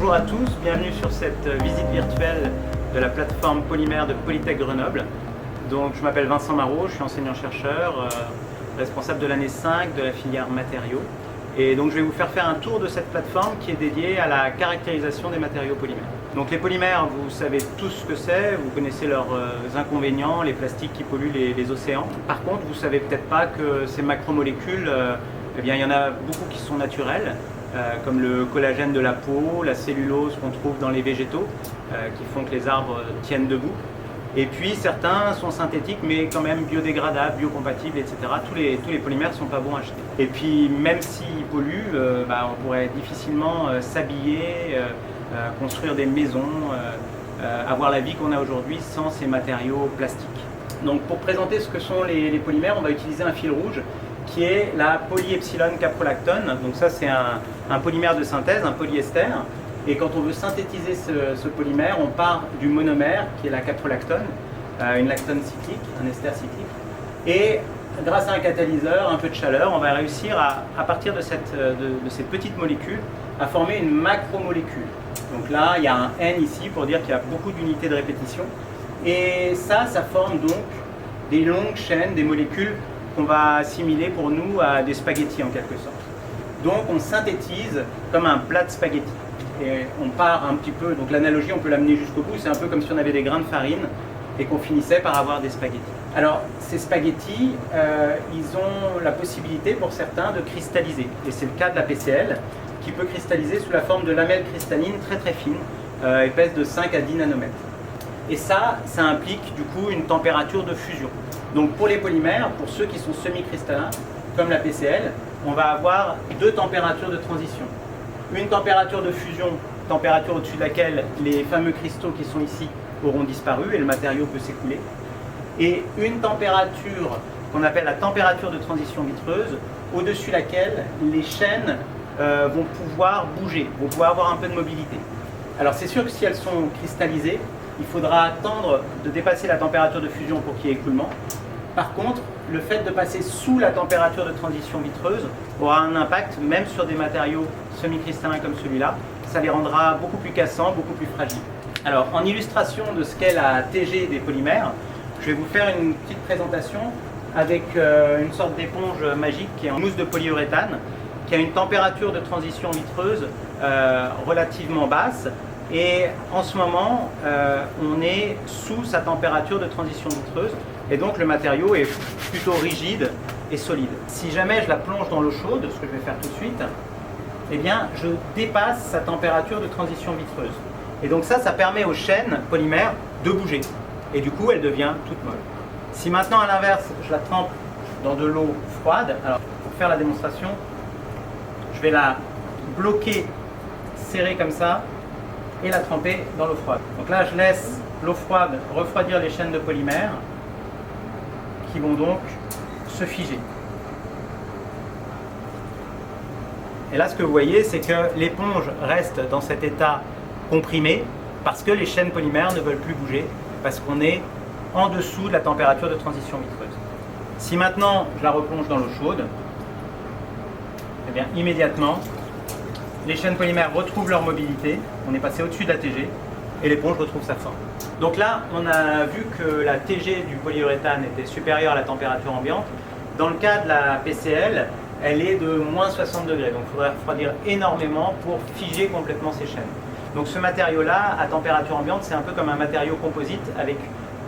Bonjour à tous, bienvenue sur cette visite virtuelle de la plateforme polymère de Polytech Grenoble. Donc, je m'appelle Vincent Marot, je suis enseignant-chercheur, responsable de l'année 5 de la filière matériaux. Et donc je vais vous faire un tour de cette plateforme qui est dédiée à la caractérisation des matériaux polymères. Donc les polymères, vous savez tous ce que c'est, vous connaissez leurs inconvénients, les plastiques qui polluent les océans. Par contre, vous ne savez peut-être pas que ces macromolécules, eh bien, il y en a beaucoup qui sont naturelles, comme le collagène de la peau, la cellulose qu'on trouve dans les végétaux, qui font que les arbres tiennent debout. Et puis certains sont synthétiques mais quand même biodégradables, biocompatibles, etc. Tous les polymères ne sont pas bons à acheter. Et puis même s'ils polluent, on pourrait difficilement s'habiller, construire des maisons, avoir la vie qu'on a aujourd'hui sans ces matériaux plastiques. Donc pour présenter ce que sont les polymères, on va utiliser un fil rouge qui est la polyepsilon caprolactone. Donc ça c'est un polymère de synthèse, un polyester. Et quand on veut synthétiser ce polymère, on part du monomère, qui est la caprolactone, une lactone cyclique, un ester cyclique. Et grâce à un catalyseur, un peu de chaleur, on va réussir à partir de ces petites molécules, à former une macromolécule. Donc là, il y a un N ici pour dire qu'il y a beaucoup d'unités de répétition. Et ça forme donc des longues chaînes, des molécules qu'on va assimiler pour nous à des spaghettis en quelque sorte. Donc on synthétise comme un plat de spaghettis. Et on part un petit peu, donc l'analogie on peut l'amener jusqu'au bout, c'est un peu comme si on avait des grains de farine et qu'on finissait par avoir des spaghettis. Alors ces spaghettis, ils ont la possibilité pour certains de cristalliser, et c'est le cas de la PCl, qui peut cristalliser sous la forme de lamelles cristallines très très fines, épaisses de 5 à 10 nanomètres. Et ça implique du coup une température de fusion. Donc pour les polymères, pour ceux qui sont semi-cristallins, comme la PCl, on va avoir deux températures de transition. Une température de fusion, température au-dessus de laquelle les fameux cristaux qui sont ici auront disparu et le matériau peut s'écouler. Et une température qu'on appelle la température de transition vitreuse, au-dessus de laquelle les chaînes vont pouvoir bouger, vont pouvoir avoir un peu de mobilité. Alors c'est sûr que si elles sont cristallisées, il faudra attendre de dépasser la température de fusion pour qu'il y ait écoulement. Par contre, le fait de passer sous la température de transition vitreuse aura un impact même sur des matériaux semi-cristallins comme celui-là. Ça les rendra beaucoup plus cassants, beaucoup plus fragiles. Alors, en illustration de ce qu'est la TG des polymères, je vais vous faire une petite présentation avec une sorte d'éponge magique qui est en mousse de polyuréthane, qui a une température de transition vitreuse relativement basse. Et en ce moment, on est sous sa température de transition vitreuse. Et donc le matériau est plutôt rigide et solide. Si jamais je la plonge dans l'eau chaude, ce que je vais faire tout de suite, eh bien je dépasse sa température de transition vitreuse. Et donc ça permet aux chaînes polymères de bouger. Et du coup, elle devient toute molle. Si maintenant, à l'inverse, je la trempe dans de l'eau froide, alors pour faire la démonstration, je vais la bloquer, serrer comme ça, et la tremper dans l'eau froide. Donc là, je laisse l'eau froide refroidir les chaînes de polymères, qui vont donc se figer. Et là, ce que vous voyez, c'est que l'éponge reste dans cet état comprimé parce que les chaînes polymères ne veulent plus bouger, parce qu'on est en dessous de la température de transition vitreuse. Si maintenant je la replonge dans l'eau chaude, eh bien immédiatement, les chaînes polymères retrouvent leur mobilité, on est passé au-dessus de la TG, et l'éponge retrouve sa forme. Donc là, on a vu que la TG du polyuréthane était supérieure à la température ambiante. Dans le cas de la PCl, elle est de moins 60 degrés. Donc il faudrait refroidir énormément pour figer complètement ces chaînes. Donc ce matériau-là, à température ambiante, c'est un peu comme un matériau composite avec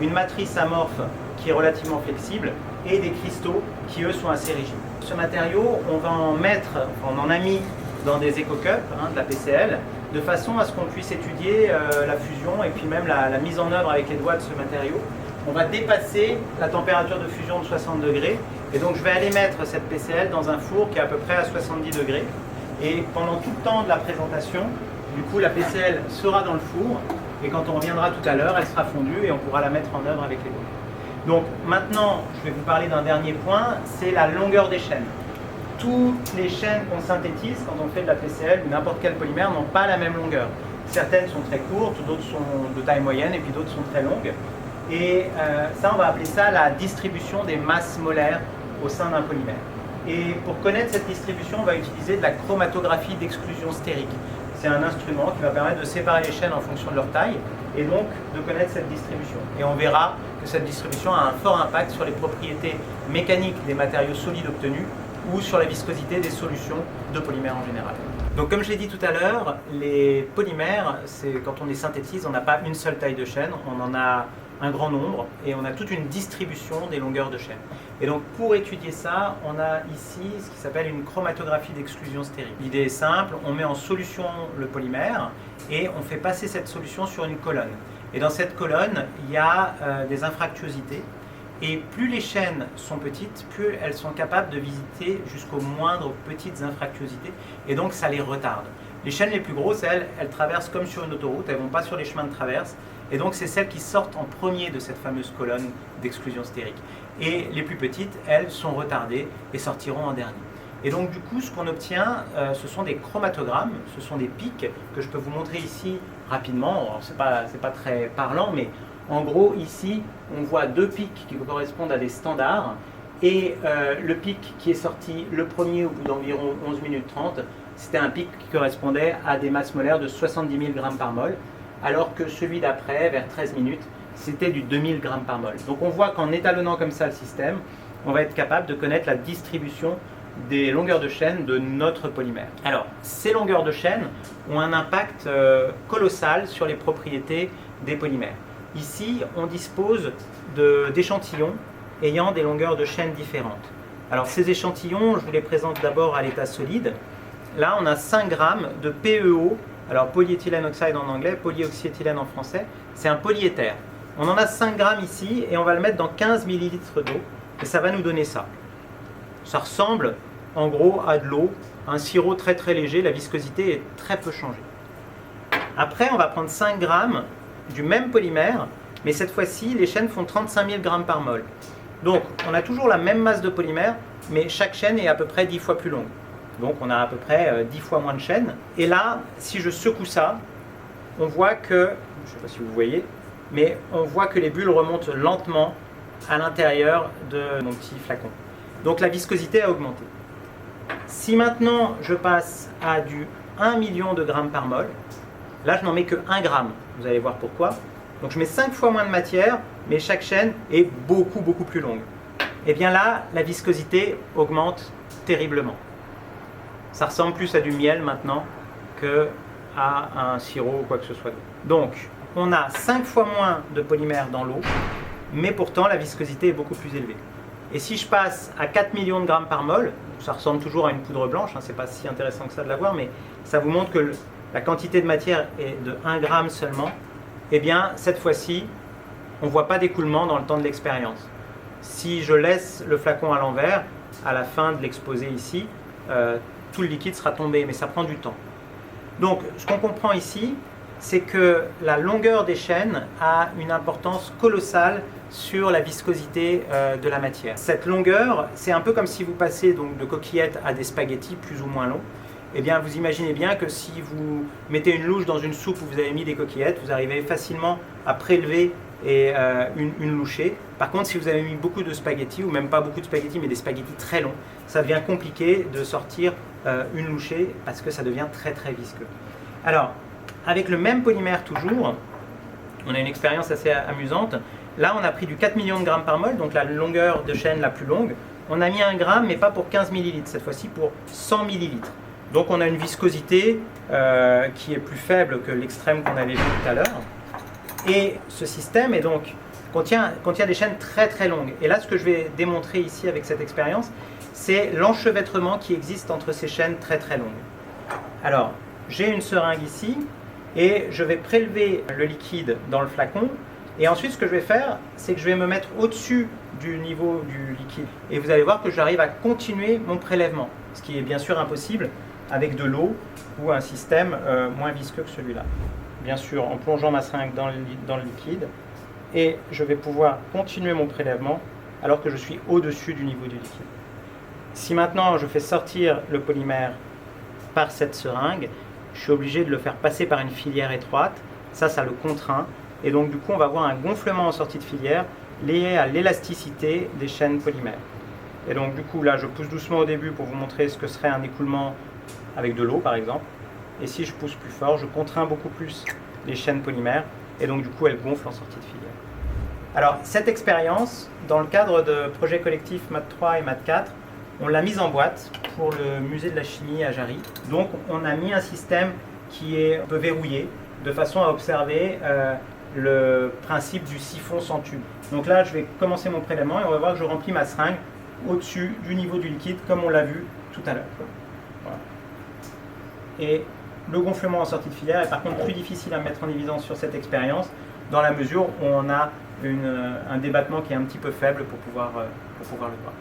une matrice amorphe qui est relativement flexible et des cristaux qui, eux, sont assez rigides. Ce matériau, on en a mis dans des éco-cups de la PCl, de façon à ce qu'on puisse étudier la fusion et puis même la mise en œuvre avec les doigts de ce matériau. On va dépasser la température de fusion de 60 degrés et donc je vais aller mettre cette PCl dans un four qui est à peu près à 70 degrés. Et pendant tout le temps de la présentation, du coup la PCl sera dans le four et quand on reviendra tout à l'heure, elle sera fondue et on pourra la mettre en œuvre avec les doigts. Donc maintenant, je vais vous parler d'un dernier point, c'est la longueur des chaînes. Toutes les chaînes qu'on synthétise quand on fait de la PCl ou n'importe quel polymère n'ont pas la même longueur. Certaines sont très courtes, d'autres sont de taille moyenne et puis d'autres sont très longues. Et ça, on va appeler ça la distribution des masses molaires au sein d'un polymère. Et pour connaître cette distribution, on va utiliser de la chromatographie d'exclusion stérique. c'est un instrument qui va permettre de séparer les chaînes en fonction de leur taille et donc de connaître cette distribution. Et on verra que cette distribution a un fort impact sur les propriétés mécaniques des matériaux solides obtenus ou sur la viscosité des solutions de polymères en général. Donc comme je l'ai dit tout à l'heure, les polymères, quand on les synthétise, on n'a pas une seule taille de chaîne, on en a un grand nombre et on a toute une distribution des longueurs de chaîne. Et donc pour étudier ça, on a ici ce qui s'appelle une chromatographie d'exclusion stérique. L'idée est simple, on met en solution le polymère et on fait passer cette solution sur une colonne. Et dans cette colonne, il y a des infractuosités. Et plus les chaînes sont petites, plus elles sont capables de visiter jusqu'aux moindres petites infractuosités. Et donc ça les retarde. Les chaînes les plus grosses, elles traversent comme sur une autoroute, elles ne vont pas sur les chemins de traverse. Et donc c'est celles qui sortent en premier de cette fameuse colonne d'exclusion stérique. Et les plus petites, elles sont retardées et sortiront en dernier. Et donc du coup, ce qu'on obtient, ce sont des chromatogrammes, ce sont des pics que je peux vous montrer ici rapidement. Alors c'est pas très parlant, mais en gros ici, on voit deux pics qui correspondent à des standards. Et le pic qui est sorti le premier au bout d'environ 11 minutes 30, c'était un pic qui correspondait à des masses molaires de 70 000 grammes par mol, alors que celui d'après, vers 13 minutes, c'était du 2000 grammes par mol. Donc on voit qu'en étalonnant comme ça le système, on va être capable de connaître la distribution des longueurs de chaîne de notre polymère. Alors, ces longueurs de chaîne ont un impact colossal sur les propriétés des polymères. Ici, on dispose d'échantillons ayant des longueurs de chaîne différentes. Alors ces échantillons, je vous les présente d'abord à l'état solide. Là, on a 5 grammes de PEO, alors polyéthylène oxide en anglais, polyoxyéthylène en français, c'est un polyéther. On en a 5 grammes ici et on va le mettre dans 15 millilitres d'eau et ça va nous donner ça. Ça ressemble en gros à de l'eau, un sirop très très léger, la viscosité est très peu changée. Après, on va prendre 5 grammes du même polymère, mais cette fois-ci, les chaînes font 35 000 grammes par mol. Donc, on a toujours la même masse de polymère, mais chaque chaîne est à peu près 10 fois plus longue. Donc, on a à peu près 10 fois moins de chaînes. Et là, si je secoue ça, on voit que, je ne sais pas si vous voyez, mais on voit que les bulles remontent lentement à l'intérieur de mon petit flacon. Donc, la viscosité a augmenté. Si maintenant, je passe à du 1 million de grammes par mol, là, je n'en mets que 1 gramme. Vous allez voir pourquoi. Donc, je mets 5 fois moins de matière, mais chaque chaîne est beaucoup plus longue. Et bien là, la viscosité augmente terriblement. Ça ressemble plus à du miel maintenant qu'à un sirop ou quoi que ce soit d'autre. Donc, on a 5 fois moins de polymère dans l'eau, mais pourtant la viscosité est beaucoup plus élevée. Et si je passe à 4 millions de grammes par mol, ça ressemble toujours à une poudre blanche, hein, c'est pas si intéressant que ça de la voir, mais ça vous montre que la quantité de matière est de 1 gramme seulement, et bien cette fois-ci, on ne voit pas d'écoulement dans le temps de l'expérience. Si je laisse le flacon à l'envers, à la fin de l'exposé ici, tout le liquide sera tombé, mais ça prend du temps. Donc, ce qu'on comprend ici, c'est que la longueur des chaînes a une importance colossale sur la viscosité de la matière. Cette longueur, c'est un peu comme si vous passez donc, de coquillettes à des spaghettis plus ou moins longs. Eh bien, vous imaginez bien que si vous mettez une louche dans une soupe où vous avez mis des coquillettes, vous arrivez facilement à prélever une louchée. Par contre, si vous avez mis beaucoup de spaghettis, ou même pas beaucoup de spaghettis, mais des spaghettis très longs, ça devient compliqué de sortir une louchée parce que ça devient très visqueux. Alors, avec le même polymère toujours, on a une expérience assez amusante. Là, on a pris du 4 millions de grammes par mol, donc la longueur de chaîne la plus longue. On a mis 1 gramme, mais pas pour 15 millilitres, cette fois-ci pour 100 millilitres. Donc on a une viscosité qui est plus faible que l'extrême qu'on avait vu tout à l'heure. Et ce système contient des chaînes très longues. Et là, ce que je vais démontrer ici avec cette expérience, c'est l'enchevêtrement qui existe entre ces chaînes très longues. Alors, j'ai une seringue ici, et je vais prélever le liquide dans le flacon. Et ensuite, ce que je vais faire, c'est que je vais me mettre au-dessus du niveau du liquide. Et vous allez voir que j'arrive à continuer mon prélèvement, ce qui est bien sûr impossible avec de l'eau ou un système moins visqueux que celui-là. Bien sûr, en plongeant ma seringue dans le liquide, et je vais pouvoir continuer mon prélèvement alors que je suis au-dessus du niveau du liquide. Si maintenant je fais sortir le polymère par cette seringue, je suis obligé de le faire passer par une filière étroite, ça le contraint, et donc du coup on va avoir un gonflement en sortie de filière lié à l'élasticité des chaînes polymères. Et donc du coup là je pousse doucement au début pour vous montrer ce que serait un écoulement avec de l'eau par exemple. et si je pousse plus fort, je contrains beaucoup plus les chaînes polymères, et donc du coup elles gonflent en sortie de filière. Alors cette expérience, dans le cadre de projets collectifs Math 3 et Math 4, on l'a mise en boîte pour le musée de la chimie à Jarry. Donc on a mis un système qui est un peu verrouillé, de façon à observer le principe du siphon sans tube. Donc là, je vais commencer mon prélèvement et on va voir que je remplis ma seringue au-dessus du niveau du liquide, comme on l'a vu tout à l'heure. Voilà. Et le gonflement en sortie de filière est par contre plus difficile à mettre en évidence sur cette expérience, dans la mesure où on a un débattement qui est un petit peu faible pour pouvoir le voir.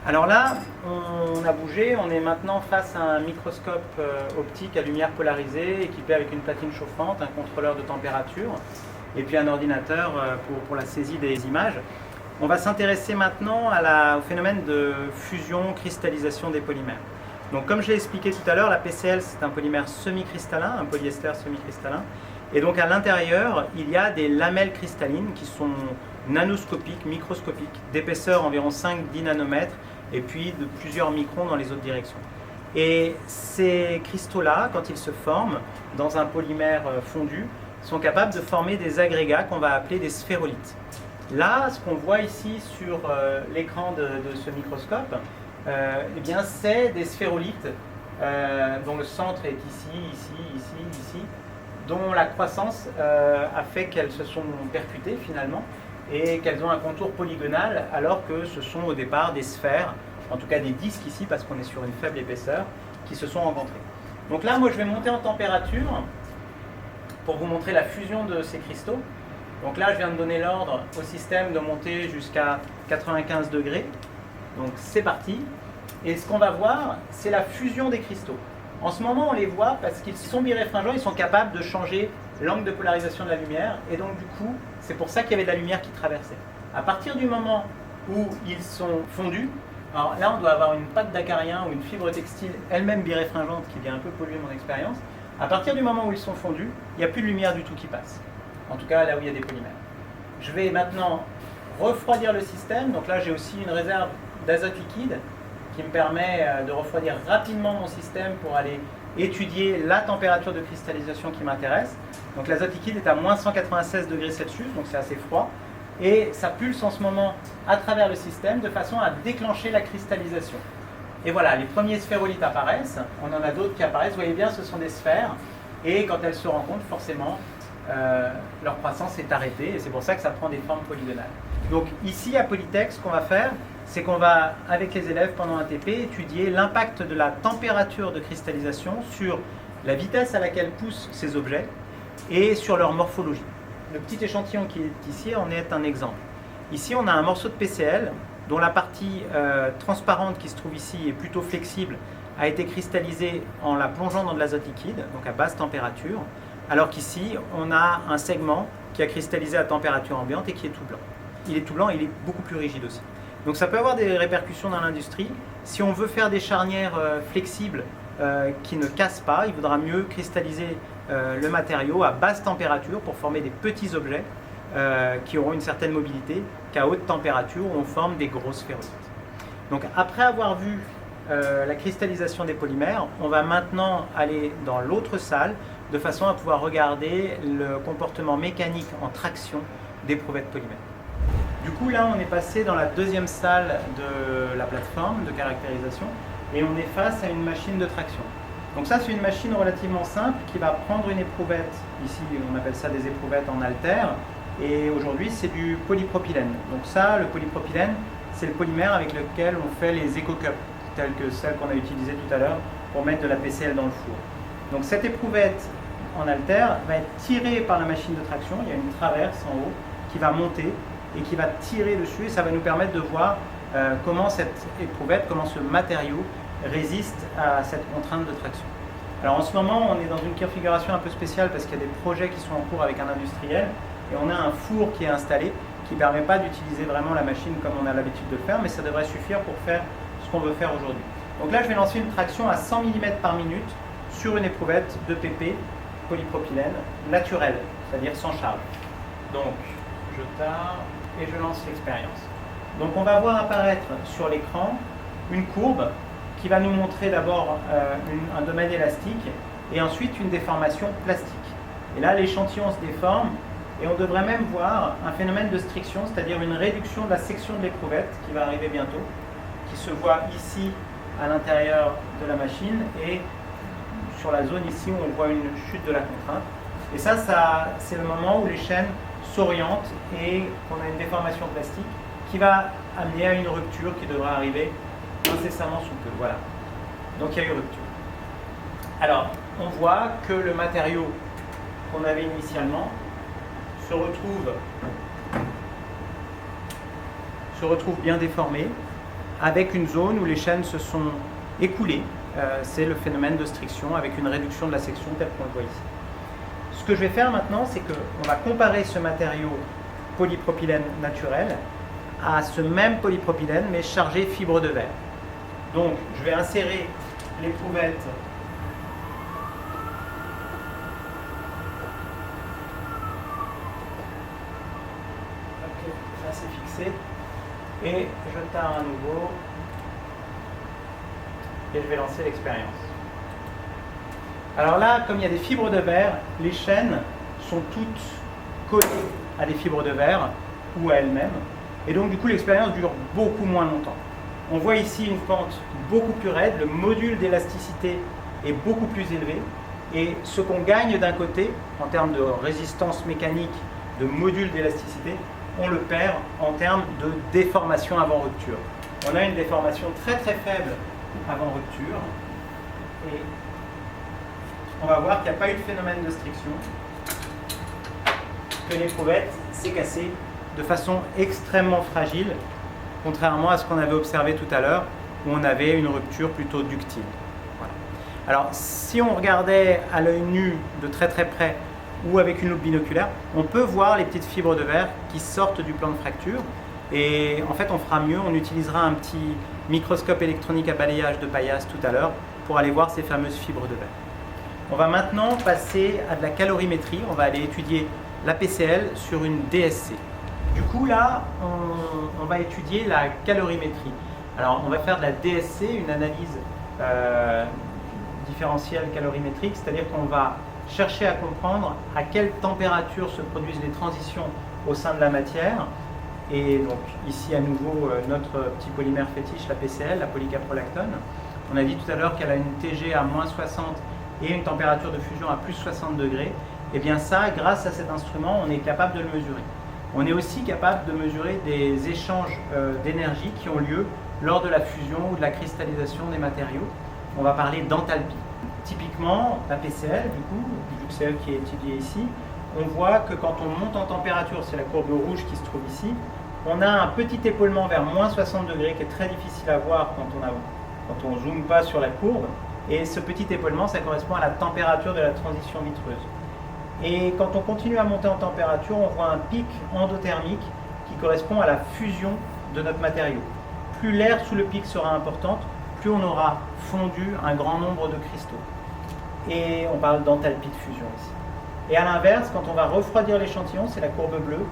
Alors là, on a bougé, on est maintenant face à un microscope optique à lumière polarisée, équipé avec une platine chauffante, un contrôleur de température, et puis un ordinateur pour la saisie des images. On va s'intéresser maintenant au phénomène de fusion-cristallisation des polymères. Donc comme je l'ai expliqué tout à l'heure, la PCl c'est un polymère semi-cristallin, un polyester semi-cristallin. Et donc à l'intérieur, il y a des lamelles cristallines qui sont nanoscopiques, microscopiques, d'épaisseur environ 5-10 nanomètres, et puis de plusieurs microns dans les autres directions. Et ces cristaux-là, quand ils se forment dans un polymère fondu, sont capables de former des agrégats qu'on va appeler des sphérolites. Là, ce qu'on voit ici sur l'écran de ce microscope, eh bien, c'est des sphérolites dont le centre est ici, dont la croissance a fait qu'elles se sont percutées finalement et qu'elles ont un contour polygonal alors que ce sont au départ des sphères, en tout cas des disques ici parce qu'on est sur une faible épaisseur, qui se sont rencontrés. Donc là, moi je vais monter en température pour vous montrer la fusion de ces cristaux. Donc là, je viens de donner l'ordre au système de monter jusqu'à 95 degrés. Donc c'est parti. Et ce qu'on va voir, c'est la fusion des cristaux. En ce moment, on les voit parce qu'ils sont biréfringents, ils sont capables de changer l'angle de polarisation de la lumière. Et donc du coup, c'est pour ça qu'il y avait de la lumière qui traversait. À partir du moment où ils sont fondus, alors là, on doit avoir une pâte d'acarien ou une fibre textile elle-même biréfringente qui vient un peu polluer mon expérience. À partir du moment où ils sont fondus, il n'y a plus de lumière du tout qui passe. En tout cas, là où il y a des polymères. Je vais maintenant refroidir le système. Donc là, j'ai aussi une réserve d'azote liquide qui me permet de refroidir rapidement mon système pour aller étudier la température de cristallisation qui m'intéresse. Donc l'azote liquide est à moins 196 degrés Celsius, donc c'est assez froid. Et ça pulse en ce moment à travers le système de façon à déclencher la cristallisation. Et voilà, les premiers sphérolites apparaissent. On en a d'autres qui apparaissent. Vous voyez bien, ce sont des sphères. Et quand elles se rencontrent, forcément, leur croissance est arrêtée. Et c'est pour ça que ça prend des formes polygonales. Donc ici, à Polytech, ce qu'on va faire, c'est qu'on va, avec les élèves pendant un TP, étudier l'impact de la température de cristallisation sur la vitesse à laquelle poussent ces objets et sur leur morphologie. Le petit échantillon qui est ici en est un exemple. Ici, on a un morceau de PCl dont la partie transparente qui se trouve ici est plutôt flexible, a été cristallisée en la plongeant dans de l'azote liquide, donc à basse température, alors qu'ici, on a un segment qui a cristallisé à température ambiante et qui est tout blanc. Il est tout blanc et il est beaucoup plus rigide aussi. Donc ça peut avoir des répercussions dans l'industrie. Si on veut faire des charnières flexibles qui ne cassent pas, il vaudra mieux cristalliser le matériau à basse température pour former des petits objets qui auront une certaine mobilité qu'à haute température où on forme des grosses sphérolites. Donc après avoir vu la cristallisation des polymères, on va maintenant aller dans l'autre salle de façon à pouvoir regarder le comportement mécanique en traction d'éprouvettes polymères. Du coup, là, on est passé dans la deuxième salle de la plateforme de caractérisation et on est face à une machine de traction. Donc ça, c'est une machine relativement simple qui va prendre une éprouvette, ici on appelle ça des éprouvettes en haltère, et aujourd'hui c'est du polypropylène. Donc ça, le polypropylène, c'est le polymère avec lequel on fait les éco-cups, telles que celles qu'on a utilisées tout à l'heure pour mettre de la PCl dans le four. Donc cette éprouvette en haltère va être tirée par la machine de traction, il y a une traverse en haut qui va monter et qui va tirer dessus et ça va nous permettre de voir comment cette éprouvette, comment ce matériau résiste à cette contrainte de traction. Alors en ce moment, on est dans une configuration un peu spéciale parce qu'il y a des projets qui sont en cours avec un industriel et on a un four qui est installé qui ne permet pas d'utiliser vraiment la machine comme on a l'habitude de le faire, mais ça devrait suffire pour faire ce qu'on veut faire aujourd'hui. Donc là, je vais lancer une traction à 100 mm par minute sur une éprouvette de PP polypropylène naturelle, c'est-à-dire sans charge. Donc, je tare et je lance l'expérience. Donc on va voir apparaître sur l'écran une courbe qui va nous montrer d'abord un domaine élastique et ensuite une déformation plastique. Et là, l'échantillon se déforme, et on devrait même voir un phénomène de striction, c'est-à-dire une réduction de la section de l'éprouvette qui va arriver bientôt, qui se voit ici à l'intérieur de la machine, et sur la zone ici où on voit une chute de la contrainte. Et ça c'est le moment où les chaînes s'orientent et qu'on a une déformation plastique qui va amener à une rupture qui devra arriver incessamment sous peu. Voilà. Donc il y a eu rupture. Alors, on voit que le matériau qu'on avait initialement se retrouve bien déformé, avec une zone où les chaînes se sont écoulées. C'est le phénomène de striction avec une réduction de la section telle qu'on le voit ici. Ce que je vais faire maintenant, c'est qu'on va comparer ce matériau polypropylène naturel à ce même polypropylène mais chargé fibre de verre. Donc je vais insérer l'éprouvette là c'est fixé et je tare à nouveau et je vais lancer l'expérience. Alors là, comme il y a des fibres de verre, les chaînes sont toutes collées à des fibres de verre ou à elles-mêmes. Et donc du coup l'expérience dure beaucoup moins longtemps. On voit ici une pente beaucoup plus raide, le module d'élasticité est beaucoup plus élevé. Et ce qu'on gagne d'un côté, en termes de résistance mécanique, de module d'élasticité, on le perd en termes de déformation avant rupture. On a une déformation très très faible avant rupture. Et on va voir qu'il n'y a pas eu de phénomène de striction, que l'éprouvette s'est cassée de façon extrêmement fragile, contrairement à ce qu'on avait observé tout à l'heure, où on avait une rupture plutôt ductile. Voilà. Alors, si on regardait à l'œil nu de très très près, ou avec une loupe binoculaire, on peut voir les petites fibres de verre qui sortent du plan de fracture. Et en fait, on fera mieux, on utilisera un petit microscope électronique à balayage de paillasse tout à l'heure pour aller voir ces fameuses fibres de verre. On va maintenant passer à de la calorimétrie. On va aller étudier la PCL sur une DSC. Du coup, là, on va étudier la calorimétrie. Alors, on va faire de la DSC, une analyse différentielle calorimétrique, c'est-à-dire qu'on va chercher à comprendre à quelle température se produisent les transitions au sein de la matière. Et donc, ici, à nouveau, notre petit polymère fétiche, la PCL, la polycaprolactone. On a dit tout à l'heure qu'elle a une TG à moins 60 et une température de fusion à plus 60 degrés. Et bien ça, grâce à cet instrument, on est capable de le mesurer. On est aussi capable de mesurer des échanges d'énergie qui ont lieu lors de la fusion ou de la cristallisation des matériaux. On va parler d'enthalpie. Typiquement, la PCL, du coup, vu que c'est elle qui est étudiée ici, on voit que quand on monte en température, c'est la courbe rouge qui se trouve ici, on a un petit épaulement vers moins 60 degrés qui est très difficile à voir quand on zoome pas sur la courbe. Et ce petit épaulement, ça correspond à la température de la transition vitreuse. Et quand on continue à monter en température, on voit un pic endothermique qui correspond à la fusion de notre matériau. Plus l'air sous le pic sera importante, plus on aura fondu un grand nombre de cristaux. Et on parle d'enthalpie de fusion ici. Et à l'inverse, quand on va refroidir l'échantillon, c'est la courbe bleue,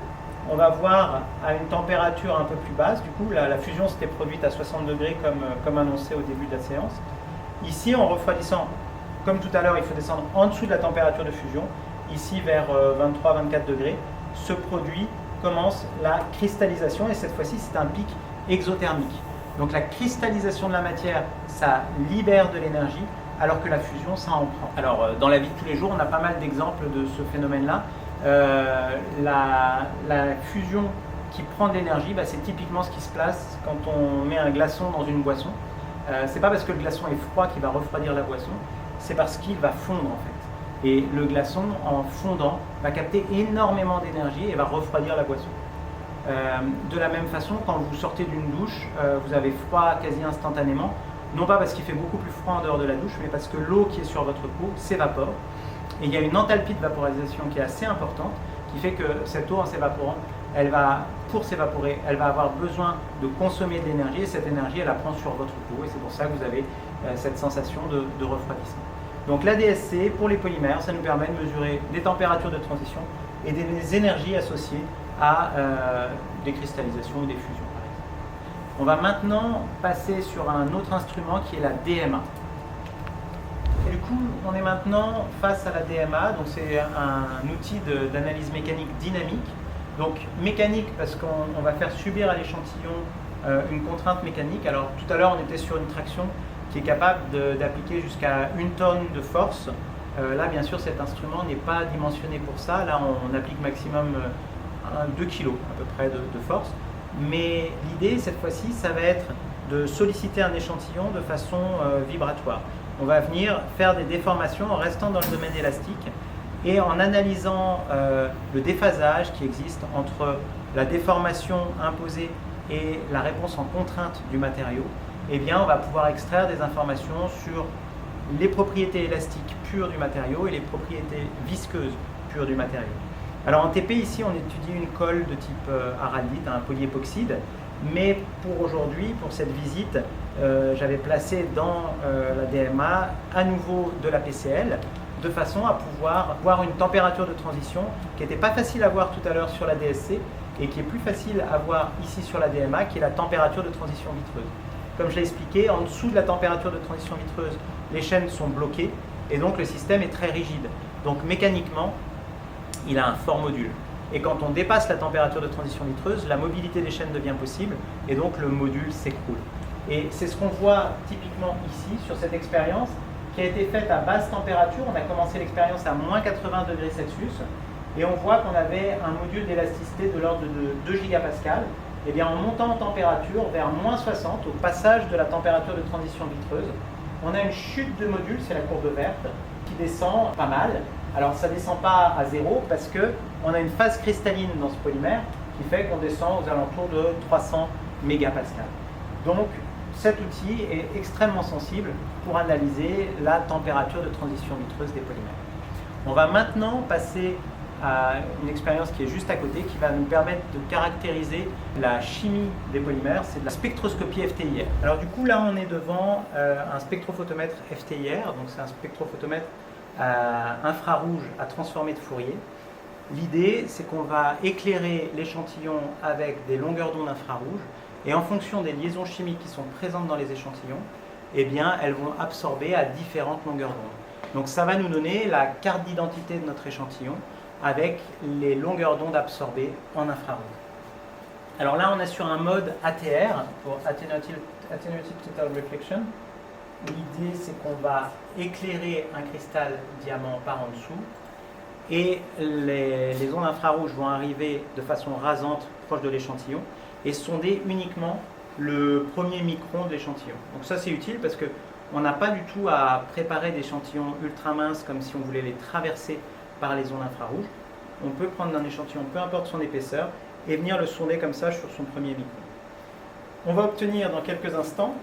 on va voir à une température un peu plus basse, du coup la fusion s'était produite à 60 degrés comme annoncé au début de la séance. Ici, en refroidissant, comme tout à l'heure, il faut descendre en dessous de la température de fusion. Ici, vers 23-24 degrés, commence la cristallisation et cette fois-ci, c'est un pic exothermique. Donc la cristallisation de la matière, ça libère de l'énergie, alors que la fusion, ça en prend. Alors, dans la vie de tous les jours, on a pas mal d'exemples de ce phénomène-là. La fusion qui prend de l'énergie, c'est typiquement ce qui se passe quand on met un glaçon dans une boisson. C'est pas parce que le glaçon est froid qu'il va refroidir la boisson, c'est parce qu'il va fondre en fait. Et le glaçon, en fondant, va capter énormément d'énergie et va refroidir la boisson. De la même façon, quand vous sortez d'une douche, vous avez froid quasi instantanément, non pas parce qu'il fait beaucoup plus froid en dehors de la douche, mais parce que l'eau qui est sur votre peau s'évapore. Et il y a une enthalpie de vaporisation qui est assez importante, qui fait que cette eau en s'évaporant, pour s'évaporer, elle va avoir besoin de consommer de l'énergie et cette énergie, elle la prend sur votre peau et c'est pour ça que vous avez cette sensation de refroidissement. Donc la DSC, pour les polymères, ça nous permet de mesurer des températures de transition et des énergies associées à des cristallisations ou des fusions, par exemple. On va maintenant passer sur un autre instrument qui est la DMA. Et du coup, on est maintenant face à la DMA, donc c'est un outil d'analyse mécanique dynamique. Donc mécanique parce qu'on va faire subir à l'échantillon une contrainte mécanique. Alors tout à l'heure on était sur une traction qui est capable d'appliquer jusqu'à 1 tonne de force. Là bien sûr cet instrument n'est pas dimensionné pour ça, là on applique maximum 2 kg à peu près de force. Mais l'idée cette fois-ci ça va être de solliciter un échantillon de façon vibratoire. On va venir faire des déformations en restant dans le domaine élastique et en analysant le déphasage qui existe entre la déformation imposée et la réponse en contrainte du matériau, eh bien, on va pouvoir extraire des informations sur les propriétés élastiques pures du matériau et les propriétés visqueuses pures du matériau. Alors en TP, ici, on étudie une colle de type araldite, un polyépoxyde, mais pour aujourd'hui, pour cette visite, j'avais placé dans la DMA à nouveau de la PCL, de façon à pouvoir voir une température de transition qui n'était pas facile à voir tout à l'heure sur la DSC et qui est plus facile à voir ici sur la DMA, qui est la température de transition vitreuse. Comme je l'ai expliqué, en dessous de la température de transition vitreuse, les chaînes sont bloquées et donc le système est très rigide. Donc mécaniquement, il a un fort module. Et quand on dépasse la température de transition vitreuse, la mobilité des chaînes devient possible et donc le module s'écroule. Et c'est ce qu'on voit typiquement ici sur cette expérience qui a été faite à basse température. On a commencé l'expérience à moins 80 degrés Celsius et on voit qu'on avait un module d'élasticité de l'ordre de 2 gigapascales. Et bien en montant en température vers moins 60, au passage de la température de transition vitreuse, on a une chute de module, c'est la courbe verte, qui descend pas mal. Alors ça ne descend pas à zéro parce qu'on a une phase cristalline dans ce polymère qui fait qu'on descend aux alentours de 300 mégapascales. Donc cet outil est extrêmement sensible pour analyser la température de transition vitreuse des polymères. On va maintenant passer à une expérience qui est juste à côté, qui va nous permettre de caractériser la chimie des polymères, c'est de la spectroscopie FTIR. Alors du coup là on est devant un spectrophotomètre FTIR, donc c'est un spectrophotomètre infrarouge à transformer de Fourier. L'idée c'est qu'on va éclairer l'échantillon avec des longueurs d'onde infrarouges et en fonction des liaisons chimiques qui sont présentes dans les échantillons, eh bien elles vont absorber à différentes longueurs d'onde. Donc ça va nous donner la carte d'identité de notre échantillon avec les longueurs d'onde absorbées en infrarouge. Alors là, on est sur un mode ATR, pour Attenuated Total Reflection. L'idée, c'est qu'on va éclairer un cristal diamant par en dessous et les ondes infrarouges vont arriver de façon rasante proche de l'échantillon et sonder uniquement le premier micron de l'échantillon. Donc ça, c'est utile parce qu'on n'a pas du tout à préparer des échantillons ultra minces comme si on voulait les traverser par les ondes infrarouges. On peut prendre un échantillon, peu importe son épaisseur, et venir le sonder comme ça sur son premier micron. On va obtenir dans quelques instants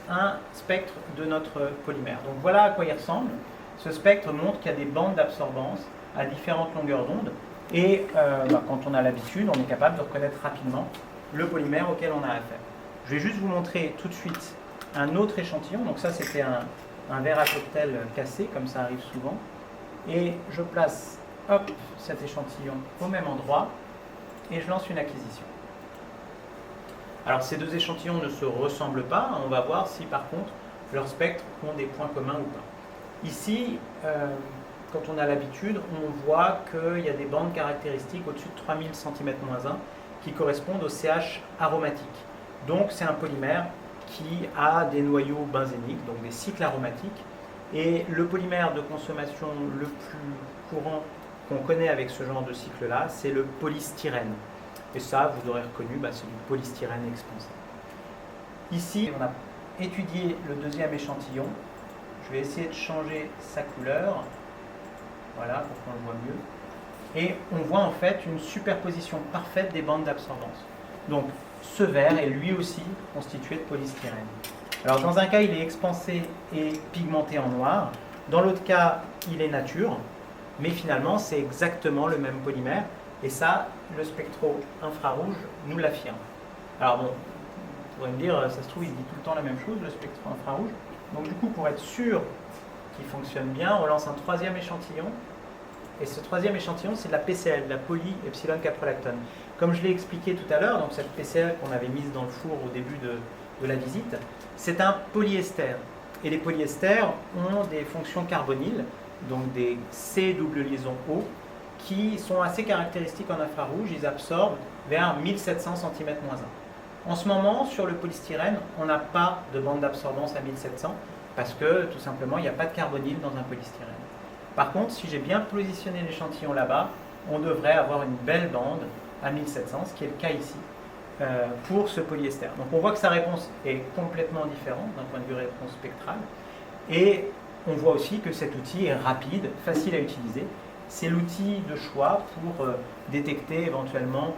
un spectre de notre polymère. Donc voilà à quoi il ressemble. Ce spectre montre qu'il y a des bandes d'absorbance à différentes longueurs d'onde, et quand on a l'habitude, on est capable de reconnaître rapidement le polymère auquel on a affaire. Je vais juste vous montrer tout de suite un autre échantillon. Donc ça, c'était un verre à cocktail cassé, comme ça arrive souvent. Et je place cet échantillon au même endroit et je lance une acquisition. Alors ces deux échantillons ne se ressemblent pas, on va voir si par contre leurs spectres ont des points communs ou pas. Ici, quand on a l'habitude, on voit qu'il y a des bandes caractéristiques au-dessus de 3000 cm-1 qui correspondent au CH aromatique. Donc c'est un polymère qui a des noyaux benzéniques, donc des cycles aromatiques. Et le polymère de consommation le plus courant qu'on connaît avec ce genre de cycle-là, c'est le polystyrène. Et ça, vous aurez reconnu, c'est du polystyrène expansé. Ici, on a étudié le deuxième échantillon. Je vais essayer de changer sa couleur, voilà, pour qu'on le voit mieux. Et on voit en fait une superposition parfaite des bandes d'absorbance. Donc, ce verre est lui aussi constitué de polystyrène. Alors dans un cas, il est expansé et pigmenté en noir. Dans l'autre cas, il est nature. Mais finalement, c'est exactement le même polymère. Et ça, le spectro-infrarouge nous l'affirme. Alors bon, vous pourrez me dire, ça se trouve, il dit tout le temps la même chose, le spectro-infrarouge. Donc du coup, pour être sûr qu'il fonctionne bien, on lance un troisième échantillon. Et ce troisième échantillon, c'est de la PCL, de la polyepsilon caprolactone. Comme je l'ai expliqué tout à l'heure, donc cette PCL qu'on avait mise dans le four au début de la visite, c'est un polyester. Et les polyesters ont des fonctions carbonyles, donc des C double liaison O, qui sont assez caractéristiques en infrarouge. Ils absorbent vers 1700 cm-1. En ce moment, sur le polystyrène, on n'a pas de bande d'absorbance à 1700 parce que tout simplement, il n'y a pas de carbonyle dans un polystyrène. Par contre, si j'ai bien positionné l'échantillon là-bas, on devrait avoir une belle bande à 1700, ce qui est le cas ici, pour ce polyester. Donc on voit que sa réponse est complètement différente d'un point de vue réponse spectrale. Et on voit aussi que cet outil est rapide, facile à utiliser. C'est l'outil de choix pour détecter éventuellement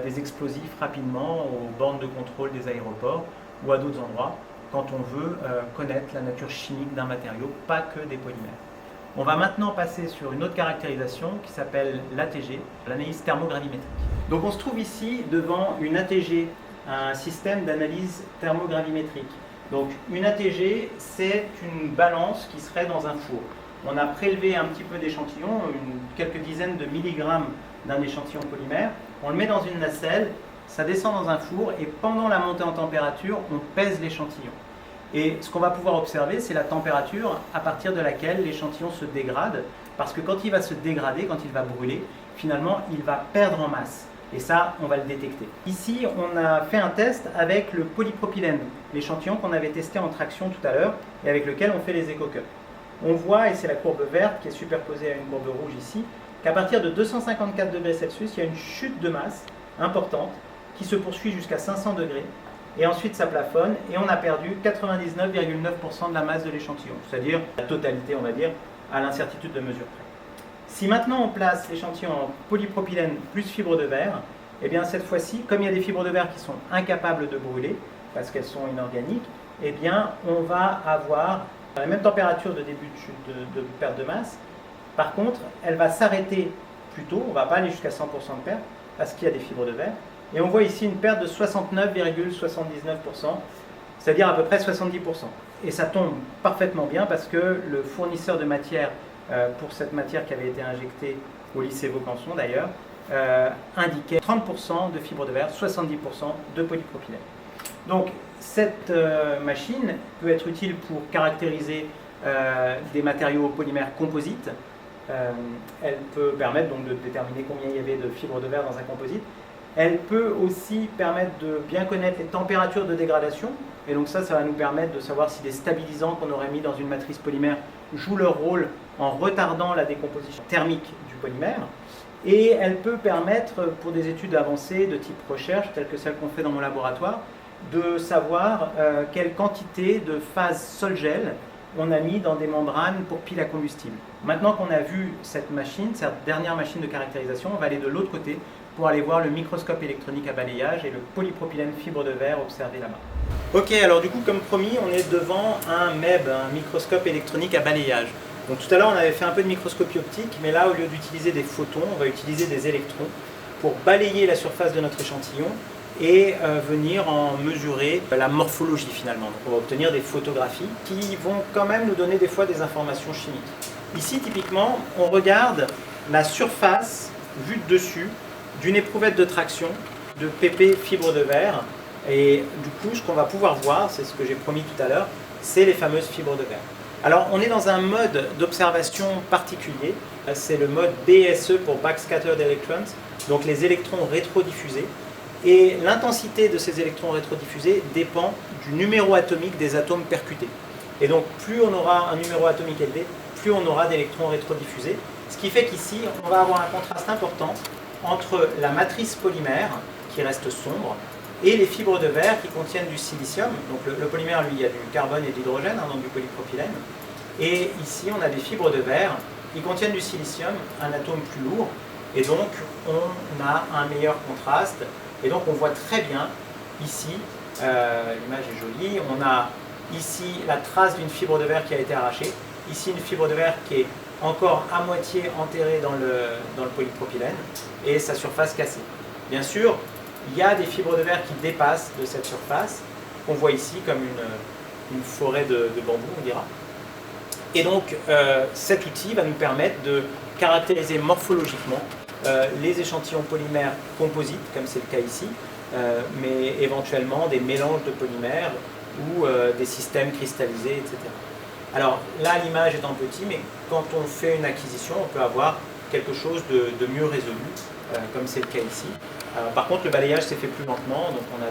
des explosifs rapidement aux bornes de contrôle des aéroports ou à d'autres endroits quand on veut connaître la nature chimique d'un matériau, pas que des polymères. On va maintenant passer sur une autre caractérisation qui s'appelle l'ATG, l'analyse thermogravimétrique. Donc on se trouve ici devant une ATG, un système d'analyse thermogravimétrique. Donc une ATG, c'est une balance qui serait dans un four. On a prélevé un petit peu d'échantillon, quelques dizaines de milligrammes d'un échantillon polymère, on le met dans une nacelle, ça descend dans un four et pendant la montée en température, on pèse l'échantillon. Et ce qu'on va pouvoir observer, c'est la température à partir de laquelle l'échantillon se dégrade, parce que quand il va se dégrader, quand il va brûler, finalement, il va perdre en masse. Et ça, on va le détecter. Ici, on a fait un test avec le polypropylène, l'échantillon qu'on avait testé en traction tout à l'heure, et avec lequel on fait les éco-cups. On voit, et c'est la courbe verte qui est superposée à une courbe rouge ici, qu'à partir de 254 degrés Celsius, il y a une chute de masse importante qui se poursuit jusqu'à 500 degrés. Et ensuite ça plafonne et on a perdu 99,9% de la masse de l'échantillon, c'est-à-dire la totalité, on va dire, à l'incertitude de mesure près. Si maintenant on place l'échantillon en polypropylène plus fibre de verre, eh bien cette fois-ci, comme il y a des fibres de verre qui sont incapables de brûler, parce qu'elles sont inorganiques, eh bien on va avoir la même température de début de chute de perte de masse. Par contre, elle va s'arrêter plus tôt, on ne va pas aller jusqu'à 100% de perte, parce qu'il y a des fibres de verre. Et on voit ici une perte de 69,79%, c'est-à-dire à peu près 70%. Et ça tombe parfaitement bien parce que le fournisseur de matière, pour cette matière qui avait été injectée au lycée Vaucanson d'ailleurs, indiquait 30% de fibres de verre, 70% de polypropylène. Donc cette machine peut être utile pour caractériser des matériaux polymères composites. Elle peut permettre donc de déterminer combien il y avait de fibres de verre dans un composite. Elle peut aussi permettre de bien connaître les températures de dégradation. Et donc ça va nous permettre de savoir si des stabilisants qu'on aurait mis dans une matrice polymère jouent leur rôle en retardant la décomposition thermique du polymère. Et elle peut permettre, pour des études avancées de type recherche, telles que celles qu'on fait dans mon laboratoire, de savoir quelle quantité de phase sol-gel on a mis dans des membranes pour piles à combustible. Maintenant qu'on a vu cette machine, cette dernière machine de caractérisation, on va aller de l'autre côté pour aller voir le microscope électronique à balayage et le polypropylène fibre de verre observé là-bas. Ok, alors du coup, comme promis, on est devant un MEB, un microscope électronique à balayage. Donc tout à l'heure, on avait fait un peu de microscopie optique, mais là, au lieu d'utiliser des photons, on va utiliser des électrons pour balayer la surface de notre échantillon et venir en mesurer la morphologie finalement. Donc on va obtenir des photographies qui vont quand même nous donner des fois des informations chimiques. Ici, typiquement, on regarde la surface vue de dessus d'une éprouvette de traction de PP fibre de verre. Et du coup, ce qu'on va pouvoir voir, c'est ce que j'ai promis tout à l'heure, c'est les fameuses fibres de verre. Alors, on est dans un mode d'observation particulier. C'est le mode BSE pour Backscattered Electrons, donc les électrons rétrodiffusés. Et l'intensité de ces électrons rétrodiffusés dépend du numéro atomique des atomes percutés. Et donc, plus on aura un numéro atomique élevé, plus on aura d'électrons rétrodiffusés. Ce qui fait qu'ici, on va avoir un contraste important entre la matrice polymère, qui reste sombre, et les fibres de verre qui contiennent du silicium. Donc le polymère, lui, il y a du carbone et de l'hydrogène, donc du polypropylène. Et ici, on a des fibres de verre qui contiennent du silicium, un atome plus lourd. Et donc, on a un meilleur contraste. Et donc, on voit très bien ici, l'image est jolie, on a ici la trace d'une fibre de verre qui a été arrachée. Ici, une fibre de verre qui est encore à moitié enterrée dans le polypropylène et sa surface cassée. Bien sûr, il y a des fibres de verre qui dépassent de cette surface, qu'on voit ici comme une forêt de bambou, on dira. Et donc, cet outil va nous permettre de caractériser morphologiquement les échantillons polymères composites, comme c'est le cas ici, mais éventuellement des mélanges de polymères ou des systèmes cristallisés, etc. Alors là, l'image est en petit, mais quand on fait une acquisition, on peut avoir quelque chose de mieux résolu, comme c'est le cas ici. Par contre, le balayage s'est fait plus lentement, donc on a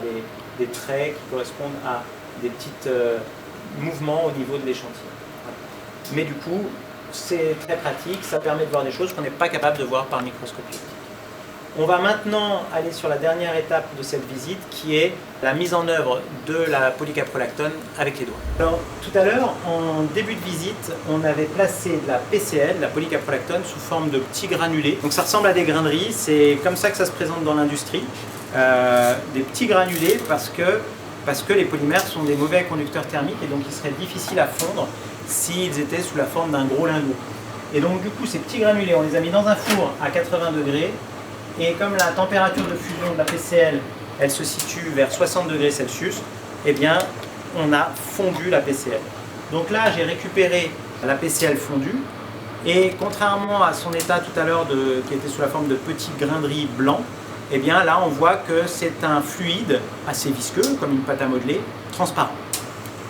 des traits qui correspondent à des petits mouvements au niveau de l'échantillon. Mais du coup, c'est très pratique, ça permet de voir des choses qu'on n'est pas capable de voir par microscopie optique. On va maintenant aller sur la dernière étape de cette visite, qui est la mise en œuvre de la polycaprolactone avec les doigts. Alors, tout à l'heure, en début de visite, on avait placé la PCL, la polycaprolactone, sous forme de petits granulés. Donc ça ressemble à des grains de riz, c'est comme ça que ça se présente dans l'industrie. Des petits granulés parce que les polymères sont des mauvais conducteurs thermiques et donc ils seraient difficiles à fondre s'ils étaient sous la forme d'un gros lingot. Et donc du coup, ces petits granulés, on les a mis dans un four à 80 degrés. Et comme la température de fusion de la PCL, elle se situe vers 60 degrés Celsius, eh bien, on a fondu la PCL. Donc là, j'ai récupéré la PCL fondue, et contrairement à son état tout à l'heure qui était sous la forme de petits grains de riz blancs, eh bien là, on voit que c'est un fluide assez visqueux, comme une pâte à modeler, transparent.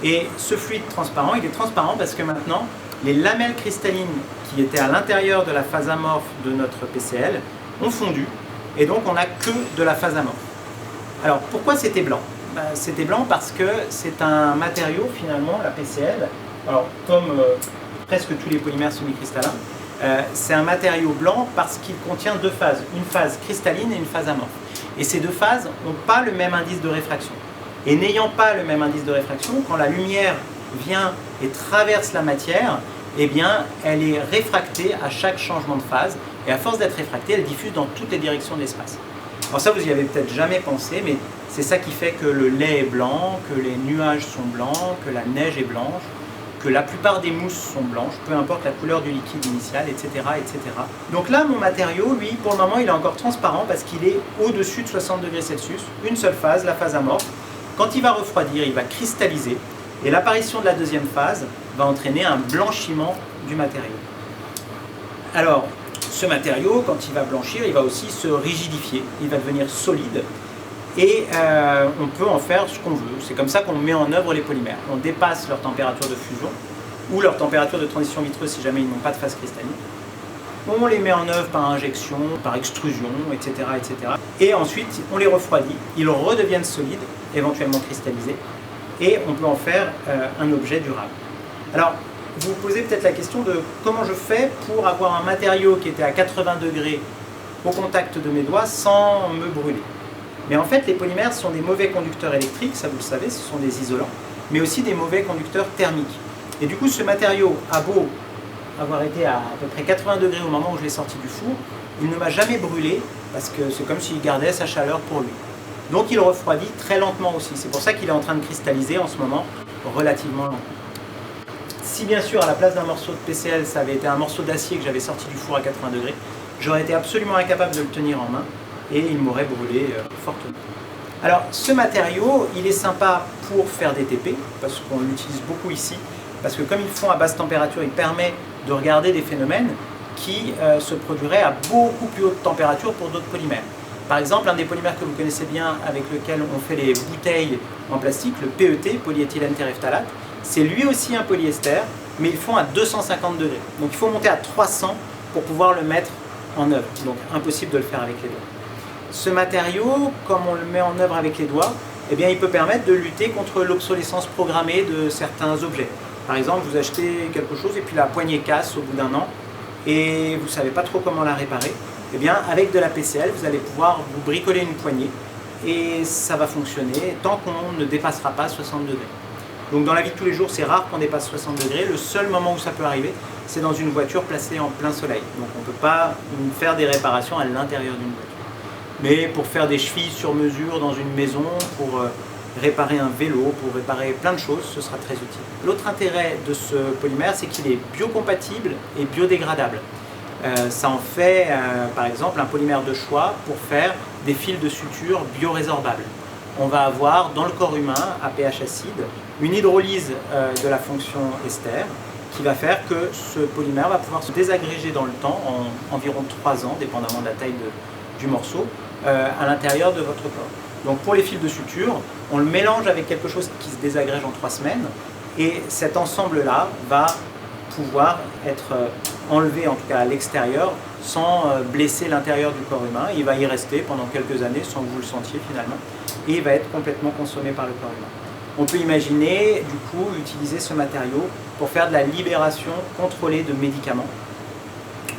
Et ce fluide transparent, il est transparent parce que maintenant, les lamelles cristallines qui étaient à l'intérieur de la phase amorphe de notre PCL ont fondu, et donc on n'a que de la phase amorphe. Alors pourquoi c'était blanc? C'était blanc parce que c'est un matériau finalement, la PCL, alors comme presque tous les polymères semi-cristallins, c'est un matériau blanc parce qu'il contient deux phases, une phase cristalline et une phase amorphe. Et ces deux phases n'ont pas le même indice de réfraction. Et n'ayant pas le même indice de réfraction, quand la lumière vient et traverse la matière, eh bien, elle est réfractée à chaque changement de phase, et à force d'être réfractée, elle diffuse dans toutes les directions de l'espace. Alors ça, vous y avez peut-être jamais pensé, mais c'est ça qui fait que le lait est blanc, que les nuages sont blancs, que la neige est blanche, que la plupart des mousses sont blanches, peu importe la couleur du liquide initial, etc., etc. Donc là, mon matériau, lui, pour le moment, il est encore transparent parce qu'il est au-dessus de 60 degrés Celsius, une seule phase, la phase amorphe. Quand il va refroidir, il va cristalliser, et l'apparition de la deuxième phase va entraîner un blanchiment du matériau. Alors, ce matériau, quand il va blanchir, il va aussi se rigidifier, il va devenir solide, et on peut en faire ce qu'on veut. C'est comme ça qu'on met en œuvre les polymères. On dépasse leur température de fusion, ou leur température de transition vitreuse si jamais ils n'ont pas de phase cristalline. On les met en œuvre par injection, par extrusion, etc., etc. Et ensuite, on les refroidit, ils redeviennent solides, éventuellement cristallisés, et on peut en faire un objet durable. Alors, vous vous posez peut-être la question de comment je fais pour avoir un matériau qui était à 80 degrés au contact de mes doigts sans me brûler. Mais en fait, les polymères sont des mauvais conducteurs électriques, ça vous le savez, ce sont des isolants, mais aussi des mauvais conducteurs thermiques. Et du coup, ce matériau a beau avoir été à peu près 80 degrés au moment où je l'ai sorti du four, il ne m'a jamais brûlé parce que c'est comme s'il gardait sa chaleur pour lui. Donc il refroidit très lentement aussi. C'est pour ça qu'il est en train de cristalliser en ce moment relativement lentement. Si bien sûr à la place d'un morceau de PCL, ça avait été un morceau d'acier que j'avais sorti du four à 80 degrés, j'aurais été absolument incapable de le tenir en main et il m'aurait brûlé fortement. Alors ce matériau, il est sympa pour faire des TP, parce qu'on l'utilise beaucoup ici, parce que comme ils font à basse température, il permet de regarder des phénomènes qui se produiraient à beaucoup plus haute température pour d'autres polymères. Par exemple, un des polymères que vous connaissez bien, avec lequel on fait les bouteilles en plastique, le PET, polyéthylène terephthalate, c'est lui aussi un polyester, mais ils font à 250 degrés. Donc il faut monter à 300 pour pouvoir le mettre en œuvre. Donc impossible de le faire avec les doigts. Ce matériau, comme on le met en œuvre avec les doigts, eh bien, il peut permettre de lutter contre l'obsolescence programmée de certains objets. Par exemple, vous achetez quelque chose et puis la poignée casse au bout d'un an et vous ne savez pas trop comment la réparer. Eh bien, avec de la PCL, vous allez pouvoir vous bricoler une poignée et ça va fonctionner tant qu'on ne dépassera pas 60 degrés. Donc dans la vie de tous les jours, c'est rare qu'on dépasse 60 degrés. Le seul moment où ça peut arriver, c'est dans une voiture placée en plein soleil. Donc on ne peut pas faire des réparations à l'intérieur d'une voiture. Mais pour faire des chevilles sur mesure dans une maison, pour réparer un vélo, pour réparer plein de choses, ce sera très utile. L'autre intérêt de ce polymère, c'est qu'il est biocompatible et biodégradable. Ça en fait, par exemple, un polymère de choix pour faire des fils de suture biorésorbables. On va avoir dans le corps humain, à pH acide, une hydrolyse de la fonction ester qui va faire que ce polymère va pouvoir se désagréger dans le temps, en environ 3 ans, dépendamment de la taille du morceau, à l'intérieur de votre corps. Donc pour les fils de suture, on le mélange avec quelque chose qui se désagrège en 3 semaines et cet ensemble-là va pouvoir être enlevé en tout cas à l'extérieur sans blesser l'intérieur du corps humain. Il va y rester pendant quelques années sans que vous le sentiez finalement et il va être complètement consommé par le corps humain. On peut imaginer du coup utiliser ce matériau pour faire de la libération contrôlée de médicaments.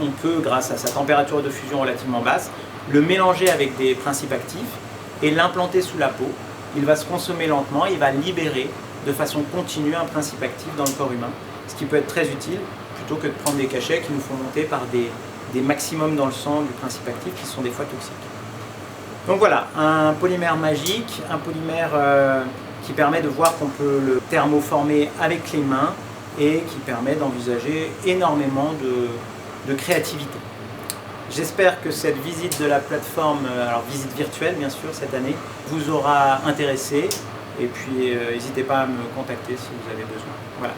On peut, grâce à sa température de fusion relativement basse, le mélanger avec des principes actifs et l'implanter sous la peau. Il va se consommer lentement, il va libérer de façon continue un principe actif dans le corps humain, ce qui peut être très utile plutôt que de prendre des cachets qui nous font monter par des maximums dans le sang du principe actif qui sont des fois toxiques. Donc voilà, un polymère magique, un polymère qui permet de voir qu'on peut le thermoformer avec les mains et qui permet d'envisager énormément de créativité. J'espère que cette visite de la plateforme, alors visite virtuelle bien sûr cette année, vous aura intéressé et puis n'hésitez pas à me contacter si vous avez besoin. Voilà.